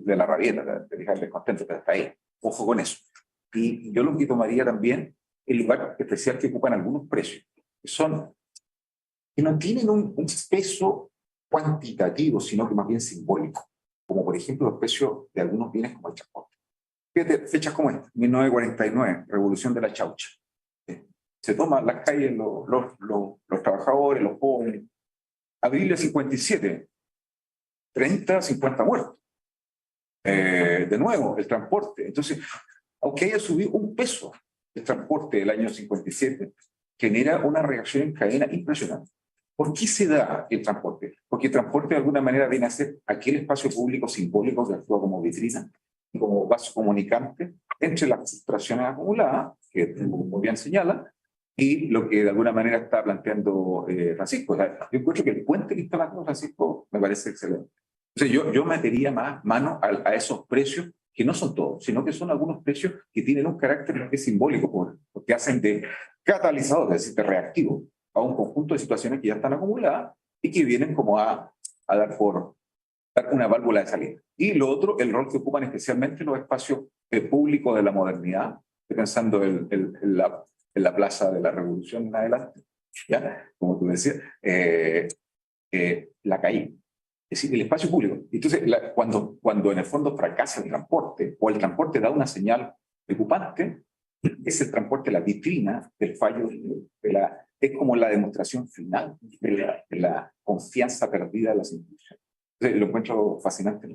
la rabieta, del descontento, pero está ahí. Ojo con eso. Y yo lo que tomaría también el lugar especial que ocupan algunos precios, que no tienen un peso cuantitativo, sino que más bien simbólico, como por ejemplo los precios de algunos bienes como el transporte. Fíjate, fechas como esta, 1949, Revolución de la Chaucha. Se toman las calles los trabajadores, los jóvenes. Abril del 57, 30, 50 muertos. De nuevo, el transporte. Entonces, aunque haya subido un peso el transporte del año 57, genera una reacción en cadena impresionante. ¿Por qué se da el transporte? Porque el transporte de alguna manera viene a ser aquel espacio público simbólico que actúa como vitrina y como vaso comunicante entre las frustraciones acumuladas, que muy bien señala, y lo que de alguna manera está planteando Francisco. O sea, yo encuentro que el puente que está planteando Francisco me parece excelente. Entonces yo metería más mano a esos precios, que no son todos, sino que son algunos precios que tienen un carácter que es simbólico, porque hacen de catalizador, es decir, de reactivo a un conjunto de situaciones que ya están acumuladas y que vienen como a dar una válvula de salida. Y lo otro, el rol que ocupan especialmente los espacios públicos de la modernidad, pensando en la Plaza de la Revolución en adelante, ¿ya? Como tú decías, la calle. Es decir, el espacio público. Entonces, cuando en el fondo fracasa el transporte, o el transporte da una señal preocupante, es el transporte la vitrina del fallo, es como la demostración final de la confianza perdida de las instituciones. Entonces, lo encuentro fascinante.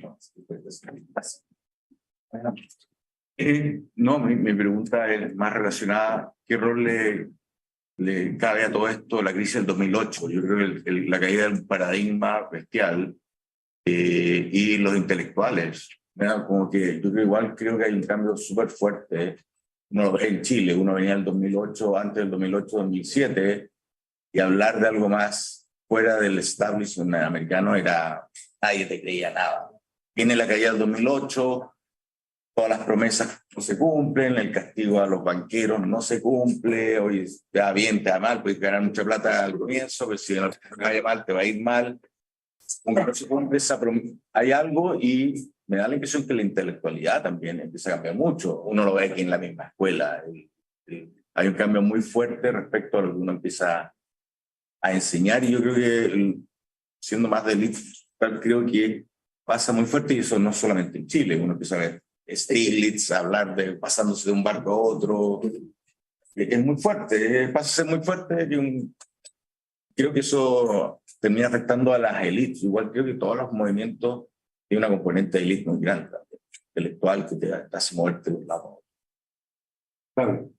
No, mi pregunta es más relacionada, ¿qué rol le cabe a todo esto la crisis del 2008? Yo creo que la caída del paradigma bestial y los intelectuales, ¿verdad? Como que yo creo que hay un cambio súper fuerte. Uno lo ve en Chile, uno venía del 2008, antes del 2008-2007, y hablar de algo más fuera del establishment americano nadie te creía nada. Viene la caída del 2008, todas las promesas no se cumplen, el castigo a los banqueros no se cumple, hoy te va bien, te va mal, puedes ganar mucha plata al comienzo, pero si no te vaya mal, te va a ir mal. Aunque no se cumple hay algo, y me da la impresión que la intelectualidad también empieza a cambiar mucho. Uno lo ve aquí en la misma escuela. Hay un cambio muy fuerte respecto a lo que uno empieza a enseñar, y yo creo que, siendo más de elite, creo que pasa muy fuerte y eso no solamente en Chile. Uno empieza a ver Stiglitz hablar de pasándose de un barco a otro. Es muy fuerte, pasa a ser muy fuerte. Creo que eso termina afectando a las élites. Igual creo que todos los movimientos tienen una componente de élite muy grande, intelectual, que te hace moverte de un lado a otro. Claro.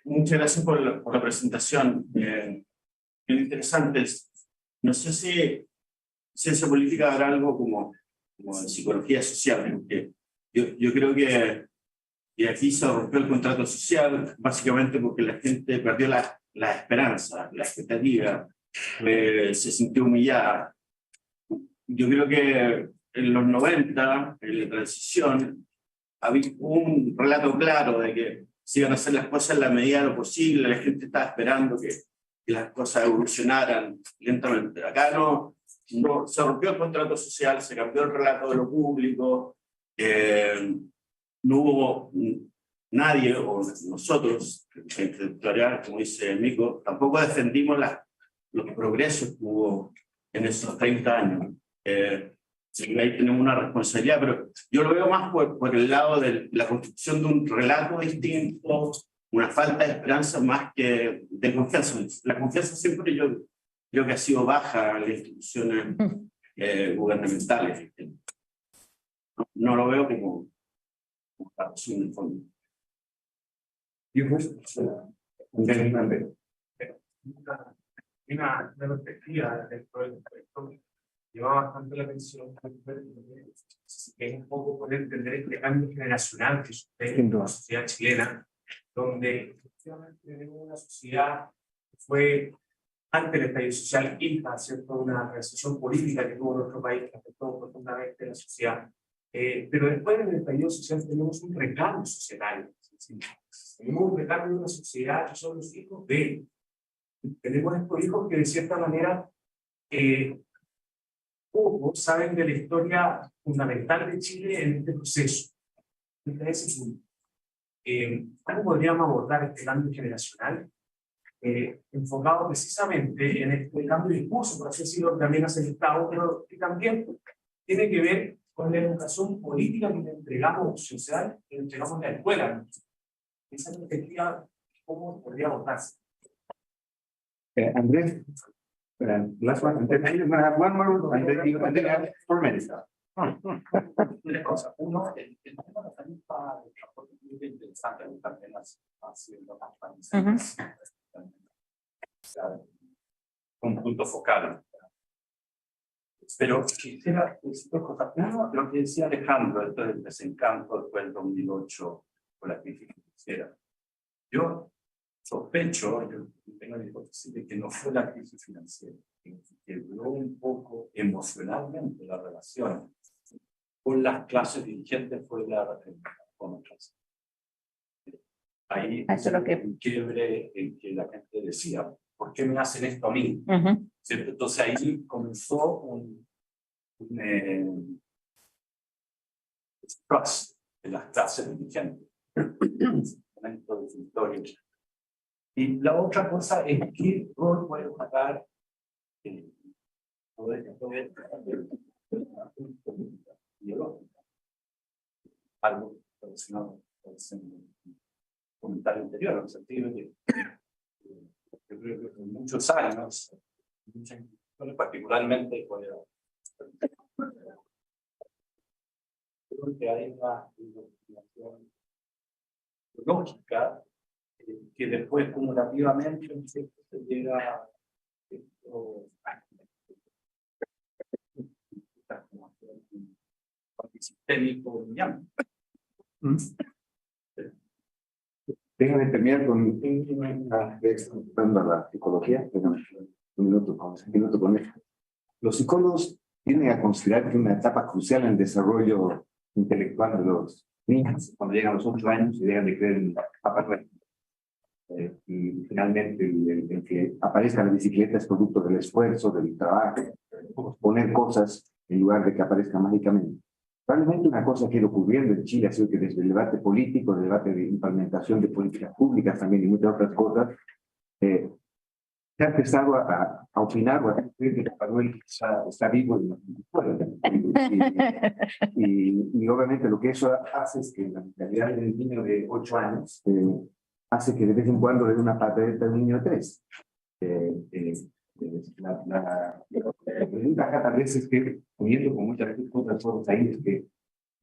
Muchas gracias por la presentación. Bien interesante. No sé si ciencia política habrá algo como de psicología social, porque yo creo que aquí se rompió el contrato social, básicamente porque la gente perdió la esperanza, la expectativa, se sintió humillada. Yo creo que en los 90, en la transición, había un relato claro de que se iban a hacer las cosas en la medida de lo posible, la gente estaba esperando que las cosas evolucionaran lentamente. Acá no se rompió el contrato social, se cambió el relato de lo público, no hubo nadie, o nosotros, gente editorial, como dice Mico, tampoco defendimos los progresos que hubo en esos 30 años. Sí, ahí tenemos una responsabilidad, pero yo lo veo más por el lado de la construcción de un relato distinto, una falta de esperanza más que de confianza. La confianza siempre yo creo que ha sido baja en las instituciones gubernamentales. No lo veo como la razón de fondo. Yo pues, una perspectiva dentro del proyecto llama bastante la atención, que es un poco poder entender este cambio generacional que sucede en la sociedad chilena, donde efectivamente tenemos una sociedad que fue antes del estallido social hija, ¿cierto? Una transición política que tuvo nuestro país que afectó profundamente la sociedad. Pero después del estallido social tenemos un recambio societario. Tenemos un recambio de una sociedad que son los hijos de. Tenemos estos hijos que de cierta manera pocos saben de la historia fundamental de Chile en este proceso. Desde ese punto. ¿Cómo podríamos abordar este cambio generacional? Enfocado precisamente en este cambio de discurso, por así decirlo, también hace el Estado, pero que también tiene que ver con la educación política que le entregamos social, que le entregamos en la escuela. Esa perspectiva, ¿cómo podría abordarse? Andrés, last one, and then you're going to have one more, and then you have 4 minutes. Tres cosas. Uno, el tema de la tarifa de transporte público es interesante, también haciendo campañas. Un punto focal. Pero quisiera decir dos cosas. Uno, lo que decía Alejandro, esto del desencanto después del 2008 con la crisis financiera. Yo sospecho, yo tengo la hipótesis de que no fue la crisis financiera, que quebró un poco emocionalmente la relación con las clases dirigentes, fue con otras. Ahí Eso es lo que... un quiebre en que la gente decía, ¿por qué me hacen esto a mí? ¿Cierto? Entonces ahí comenzó un trust de las clases dirigentes. Momento definitorio. Y la otra cosa es qué rol puede jugar algo relacionado con el comentario anterior, en el sentido de que yo creo que en muchos años, particularmente creo que hay una investigación lógica que después cumulativamente se llega a sistémico. Déjame terminar con una explicando a la psicología. Un minuto con esto. Los psicólogos tienden a considerar que una etapa crucial en el desarrollo intelectual de los niños, cuando llegan a los 8 años y dejan de creer en papá Noel. Y finalmente el que aparezca la bicicleta es producto del esfuerzo, del trabajo, poner cosas en lugar de que aparezca mágicamente. Probablemente una cosa que ha ido ocurriendo en Chile ha sido que desde el debate político, el debate de implementación de políticas públicas también y muchas otras cosas, se se ha empezado a opinar o a decir que Manuel está vivo y obviamente lo que eso hace es que la mentalidad del niño de 8 años hace que de vez en cuando le dé una patadita a un niño de 3. La ventaja tal vez es que, uniendo con muchas otras cosas ahí, es que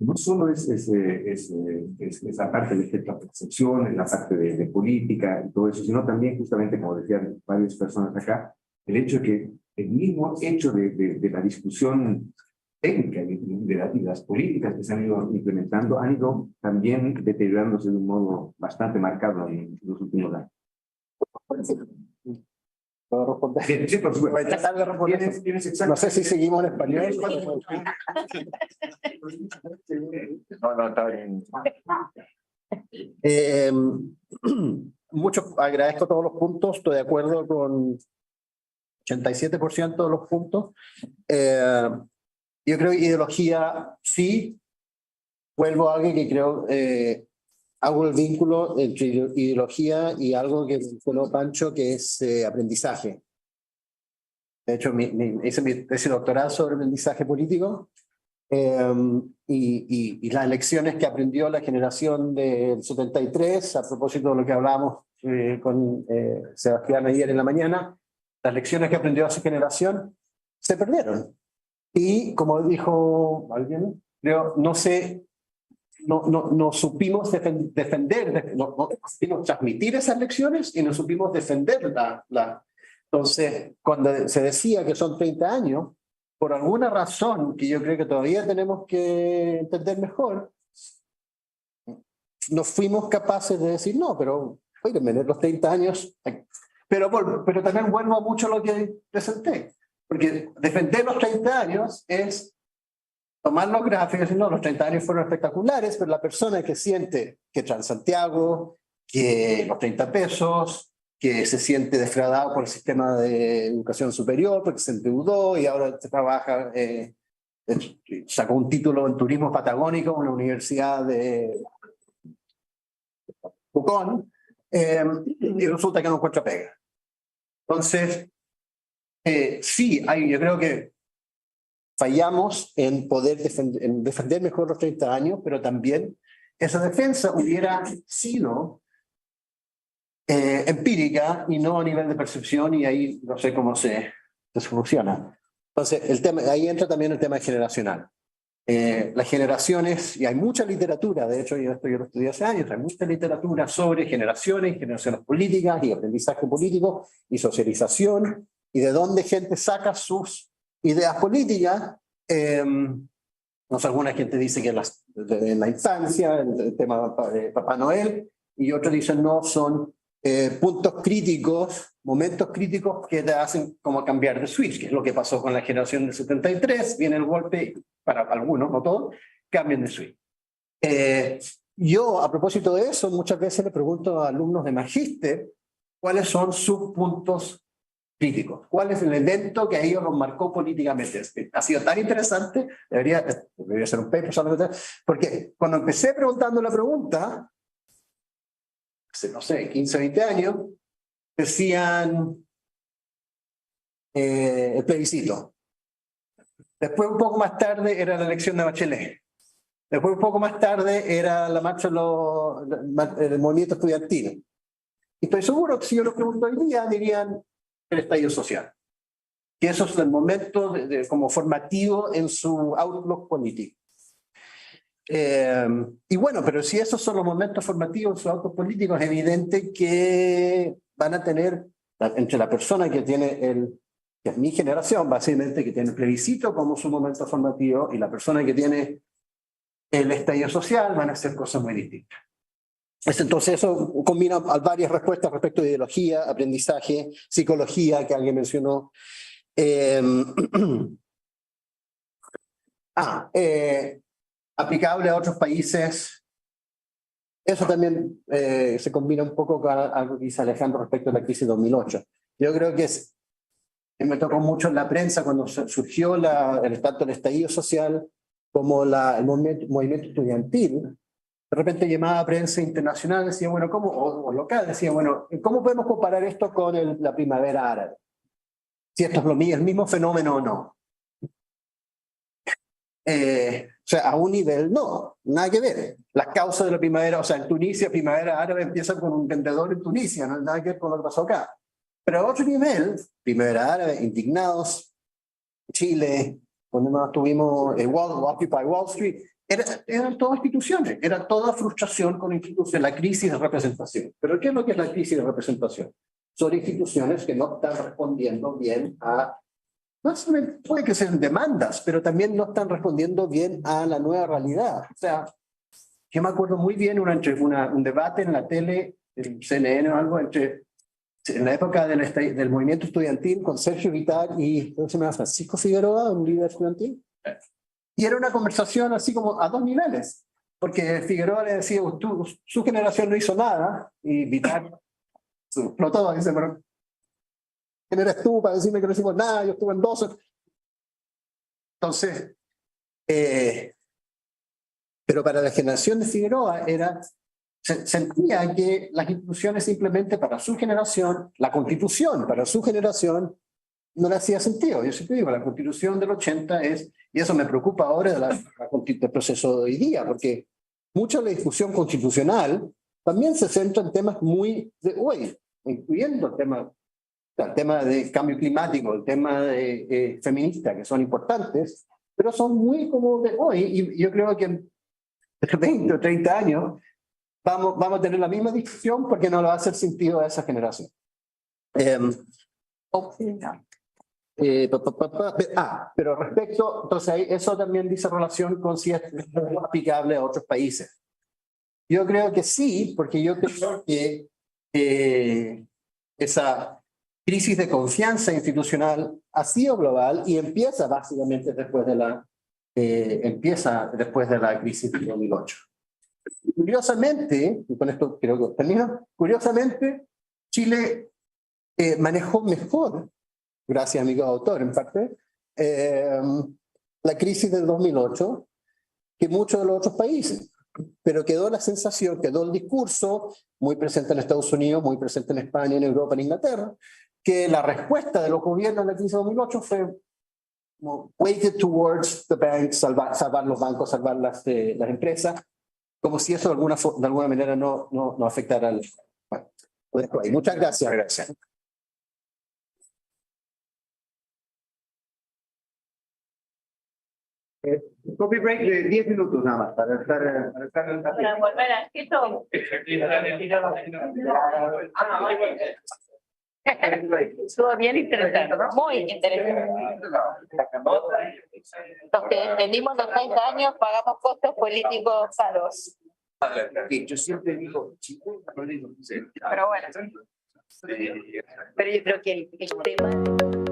no solo es la parte de la percepción, es la parte de política y todo eso, sino también justamente, como decían varias personas acá, el hecho de que el mismo hecho de la discusión técnica y de las políticas que se han ido implementando han ido también deteriorándose de un modo bastante marcado en los últimos años. ¿Puedo responder? Sí, por supuesto. Voy a tratar de responder. No sé si seguimos en español. No, está bien. Agradezco todos los puntos, estoy de acuerdo con 87% de los puntos. Yo creo que ideología sí, vuelvo a algo que creo, hago el vínculo entre ideología y algo que mencionó Pancho, que es aprendizaje. De hecho, hice mi tesis doctoral sobre aprendizaje político y las lecciones que aprendió la generación del 73, a propósito de lo que hablábamos con Sebastián ayer en la mañana, las lecciones que aprendió esa generación se perdieron. Y como dijo alguien, creo, no supimos defender, no supimos transmitir esas lecciones y no supimos defenderla. Entonces, cuando se decía que son 30 años, por alguna razón que yo creo que todavía tenemos que entender mejor, no fuimos capaces de decir, no, pero oye, los 30 años, pero también vuelvo a mucho lo que presenté, porque defender los 30 años es tomar los gráficos y decir, no, los 30 años fueron espectaculares, pero la persona que siente que Transantiago, que los 30 pesos, que se siente defraudado por el sistema de educación superior, porque se endeudó y ahora trabaja, sacó un título en turismo patagónico en una universidad de Pucón, y resulta que no encuentra pega. Entonces, sí, yo creo que fallamos en poder defender mejor los 30 años, pero también esa defensa hubiera sido empírica y no a nivel de percepción, y ahí no sé cómo se soluciona. Entonces, ahí entra también el tema generacional. Las generaciones, y hay mucha literatura, de hecho yo lo estudié hace años, hay mucha literatura sobre generaciones políticas y aprendizaje político y socialización, y de dónde gente saca sus ideas políticas. No sé, alguna gente dice que en la infancia, el tema de Papá Noel, y otros dicen no, son puntos críticos, momentos críticos que te hacen como cambiar de switch, que es lo que pasó con la generación del 73, viene el golpe, para algunos, no todos, cambian de switch. Yo, a propósito de eso, muchas veces le pregunto a alumnos de magíster cuáles son sus puntos críticos, cuál es el evento que a ellos los marcó políticamente. Ha sido tan interesante, debería ser un paper solamente, porque cuando empecé preguntando la pregunta, hace, no sé, 15, 20 años, decían el plebiscito. Después, un poco más tarde, era la elección de Bachelet. Después, un poco más tarde, era la marcha del movimiento estudiantil. Y estoy seguro que si yo lo pregunto hoy día, dirían el estallido social. Que eso es el momento como formativo en su outlook político. Y bueno, pero si esos son los momentos formativos en su outlook político, es evidente que van a tener, entre la persona que tiene que es mi generación, básicamente, que tiene el plebiscito como su momento formativo, y la persona que tiene el estallido social, van a hacer cosas muy distintas. Entonces eso combina varias respuestas respecto de ideología, aprendizaje, psicología, que alguien mencionó. Aplicable a otros países. Eso también se combina un poco con algo que dice Alejandro respecto a la crisis de 2008. Yo creo que me tocó mucho en la prensa cuando surgió tanto el estallido social como el movimiento estudiantil. de repente llamaba a prensa internacional, decía, bueno, ¿cómo? O local, decía, bueno, ¿cómo podemos comparar esto con la primavera árabe? Si esto es el mismo fenómeno o no. O sea, a un nivel no, nada que ver. Las causas de la primavera, o sea, en Tunisia, primavera árabe empieza con un vendedor en Tunisia, no hay nada que ver con lo que pasó acá. Pero a otro nivel, primavera árabe, indignados, Chile, cuando nos tuvimos Occupy Wall Street, eran todas instituciones, era toda frustración con instituciones, la crisis de representación. Pero ¿qué es lo que es la crisis de representación? Son instituciones que no están respondiendo bien a, no solamente puede que sean demandas, pero también no están respondiendo bien a la nueva realidad. O sea, yo me acuerdo muy bien un debate en la tele, en CNN o algo, en la época del movimiento estudiantil con Sergio Vital y ¿cómo se llama? Francisco Figueroa, un líder estudiantil. Y era una conversación así como a dos niveles, porque Figueroa le decía, su generación no hizo nada, y Vital explotó, dice, pero ¿quién eres tú para decirme que no hicimos nada? Yo estuve en 12. Entonces, pero para la generación de Figueroa sentía que las instituciones simplemente para su generación, la Constitución para su generación, no le hacía sentido. Yo siempre digo, la Constitución del 80 y eso me preocupa ahora del proceso de hoy día, porque mucha de la discusión constitucional también se centra en temas muy de hoy, incluyendo el tema de cambio climático, el tema de feminista, que son importantes, pero son muy como de hoy, y yo creo que en 20 o 30 años vamos a tener la misma discusión porque no le va a hacer sentido a esa generación. Pero respecto, entonces eso también dice relación con si es aplicable a otros países. Yo creo que sí, porque yo creo que esa crisis de confianza institucional ha sido global y empieza básicamente después de la crisis de 2008. Curiosamente, y con esto creo que termino, curiosamente, Chile manejó mejor, gracias a mi autor en parte, la crisis del 2008 que muchos de los otros países. Pero quedó la sensación, quedó el discurso, muy presente en Estados Unidos, muy presente en España, en Europa, en Inglaterra, que la respuesta de los gobiernos en la crisis de 2008 fue weighted towards the banks, salvar los bancos, salvar las empresas, como si eso de alguna manera no afectara al... Bueno, lo dejo ahí. Muchas gracias. Gracias. Coffee break de 10 minutos nada más para estar en la... Para volver a Quito. Estuvo bien interesante, muy interesante. Los que defendimos los 30 años pagamos costos políticos caros. Yo siempre digo, Pero bueno, pero yo creo que el tema...